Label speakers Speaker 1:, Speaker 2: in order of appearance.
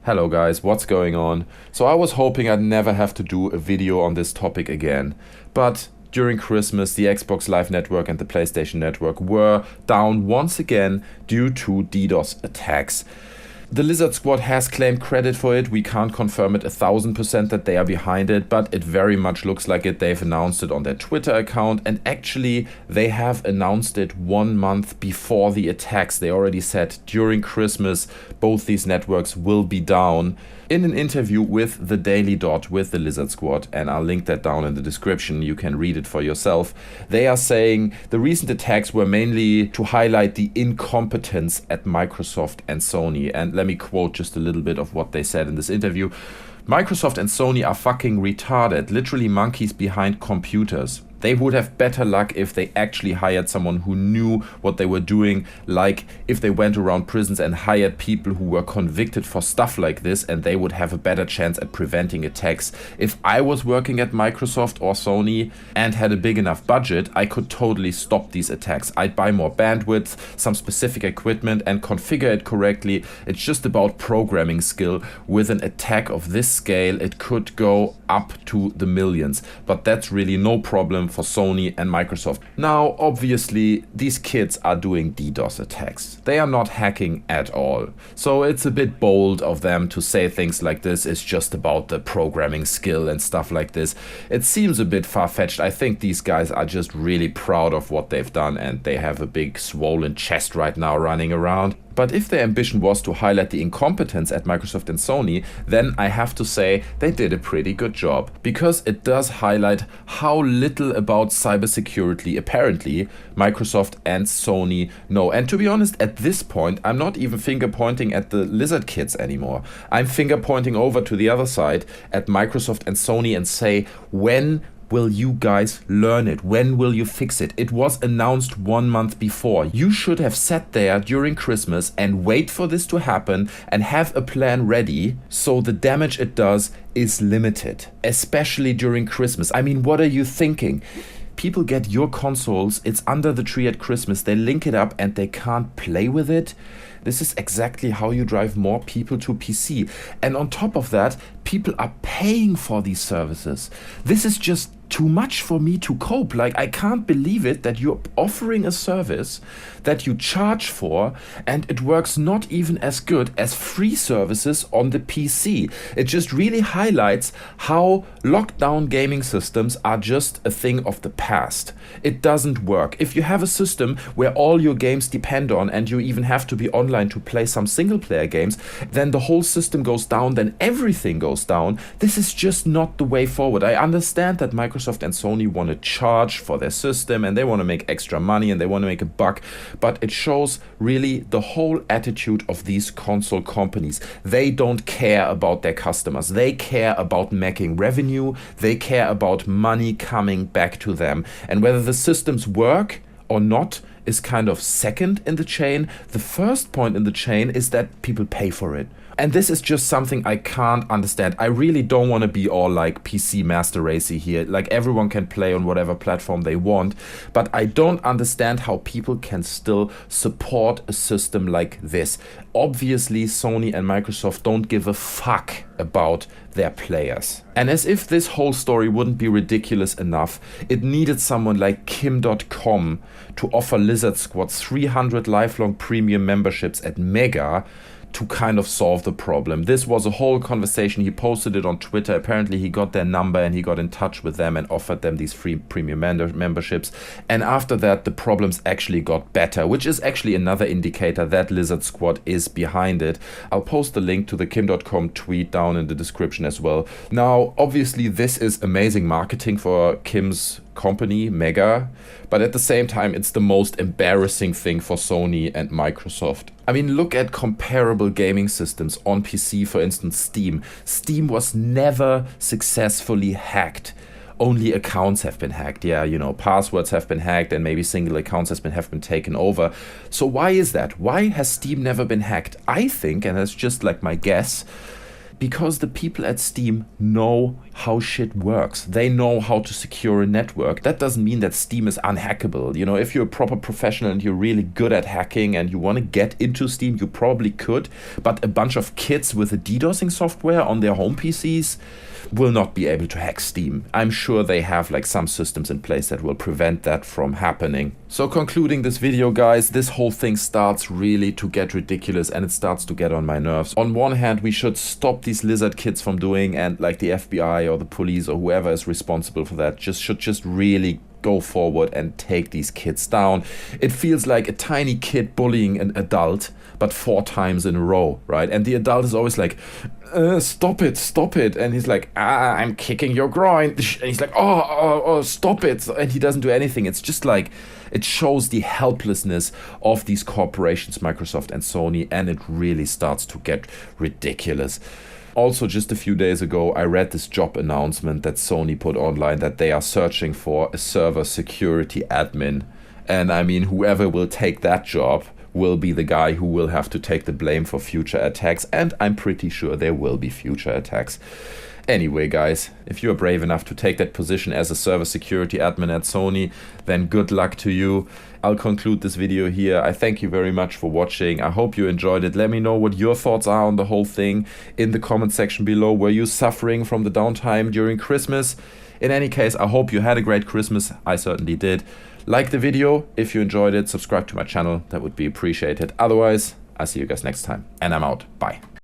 Speaker 1: Hello guys, what's going on? So I was hoping I'd never have to do a video on this topic again, but during Christmas the Xbox Live Network and the PlayStation Network were down once again due to DDoS attacks. The Lizard Squad has claimed credit for it. We can't confirm it 1000% that they are behind it, but it very much looks like it. They've announced it on their Twitter account, and actually they have announced it 1 month before the attacks. They already said during Christmas both these networks will be down. In an interview with the Daily Dot with the Lizard Squad, and I'll link that down in the description, you can read it for yourself, they are saying the recent attacks were mainly to highlight the incompetence at Microsoft and Sony. And let me quote just a little bit of what they said in this interview. Microsoft and Sony are fucking retarded, literally monkeys behind computers. They would have better luck if they actually hired someone who knew what they were doing, like if they went around prisons and hired people who were convicted for stuff like this, and they would have a better chance at preventing attacks. If I was working at Microsoft or Sony and had a big enough budget, I could totally stop these attacks. I'd buy more bandwidth, some specific equipment, and configure it correctly. It's just about programming skill. With an attack of this scale, it could go up to the millions, but that's really no problem for Sony and Microsoft. Now, obviously, these kids are doing DDoS attacks. They are not hacking at all. So it's a bit bold of them to say things like this is just about the programming skill and stuff like this. It seems a bit far-fetched. I think these guys are just really proud of what they've done, and they have a big swollen chest right now running around. But if their ambition was to highlight the incompetence at Microsoft and Sony, then I have to say they did a pretty good job, because it does highlight how little about cybersecurity apparently Microsoft and Sony know. And to be honest, at this point, I'm not even finger pointing at the Lizard kids anymore. I'm finger pointing over to the other side at Microsoft and Sony and say, when will you guys learn it? When will you fix it? It was announced 1 month before. You should have sat there during Christmas and wait for this to happen and have a plan ready so the damage it does is limited, especially during Christmas. I mean, what are you thinking? People get your consoles, it's under the tree at Christmas, they link it up and they can't play with it. This is exactly how you drive more people to PC. And on top of that, people are paying for these services. This is just too much for me to cope. Like, I can't believe it that you're offering a service that you charge for and it works not even as good as free services on the PC. It just really highlights how lockdown gaming systems are just a thing of the past. It doesn't work. If you have a system where all your games depend on and you even have to be online to play some single player games, then the whole system goes down, then everything goes down. This is just not the way forward. I understand that Microsoft and Sony want to charge for their system and they want to make extra money and they want to make a buck, but it shows really the whole attitude of these console companies. They don't care about their customers. They care about making revenue. They care about money coming back to them. And whether the systems work or not is kind of second in the chain. The first point in the chain is that people pay for it. And this is just something I can't understand. I really don't want to be all like PC master racy here. Like, everyone can play on whatever platform they want. But I don't understand how people can still support a system like this. Obviously, Sony and Microsoft don't give a fuck about their players. And as if this whole story wouldn't be ridiculous enough, it needed someone like Kim.com to offer Lizard Squad 300 lifelong premium memberships at Mega to kind of solve the problem. This was a whole conversation. He posted it on Twitter. Apparently he got their number and he got in touch with them and offered them these free premium memberships. And after that, the problems actually got better, which is actually another indicator that Lizard Squad is behind it. I'll post the link to the Kim.com tweet down in the description as well. Now, obviously, this is amazing marketing for Kim's company, Mega, but at the same time, it's the most embarrassing thing for Sony and Microsoft. I mean, look at comparable gaming systems on PC, for instance, Steam. Steam was never successfully hacked. Only accounts have been hacked. Yeah, you know, passwords have been hacked and maybe single accounts have been taken over. So why is that? Why has Steam never been hacked? I think, and that's just like my guess, Because the people at Steam know how shit works. They know how to secure a network. That doesn't mean that Steam is unhackable. You know, if you're a proper professional and you're really good at hacking and you want to get into Steam, you probably could. But a bunch of kids with a DDoSing software on their home PCs will not be able to hack Steam. I'm sure they have like some systems in place that will prevent that from happening. So concluding this video, guys, this whole thing starts really to get ridiculous and it starts to get on my nerves. On one hand, we should stop these lizard kids from doing, and like the FBI or the police or whoever is responsible for that should just really go forward and take these kids down. It feels like a tiny kid bullying an adult, but 4 times in a row, right? And the adult is always like, stop it. And he's like, I'm kicking your groin. And he's like, oh, stop it. And he doesn't do anything. It's just like, it shows the helplessness of these corporations, Microsoft and Sony, and it really starts to get ridiculous. Also, just a few days ago, I read this job announcement that Sony put online that they are searching for a server security admin. And I mean, whoever will take that job will be the guy who will have to take the blame for future attacks. And I'm pretty sure there will be future attacks. Anyway, guys, if you're brave enough to take that position as a server security admin at Sony, then good luck to you. I'll conclude this video here. I thank you very much for watching. I hope you enjoyed it. Let me know what your thoughts are on the whole thing in the comment section below. Were you suffering from the downtime during Christmas? In any case, I hope you had a great Christmas. I certainly did. Like the video if you enjoyed it. Subscribe to my channel. That would be appreciated. Otherwise, I'll see you guys next time. And I'm out. Bye.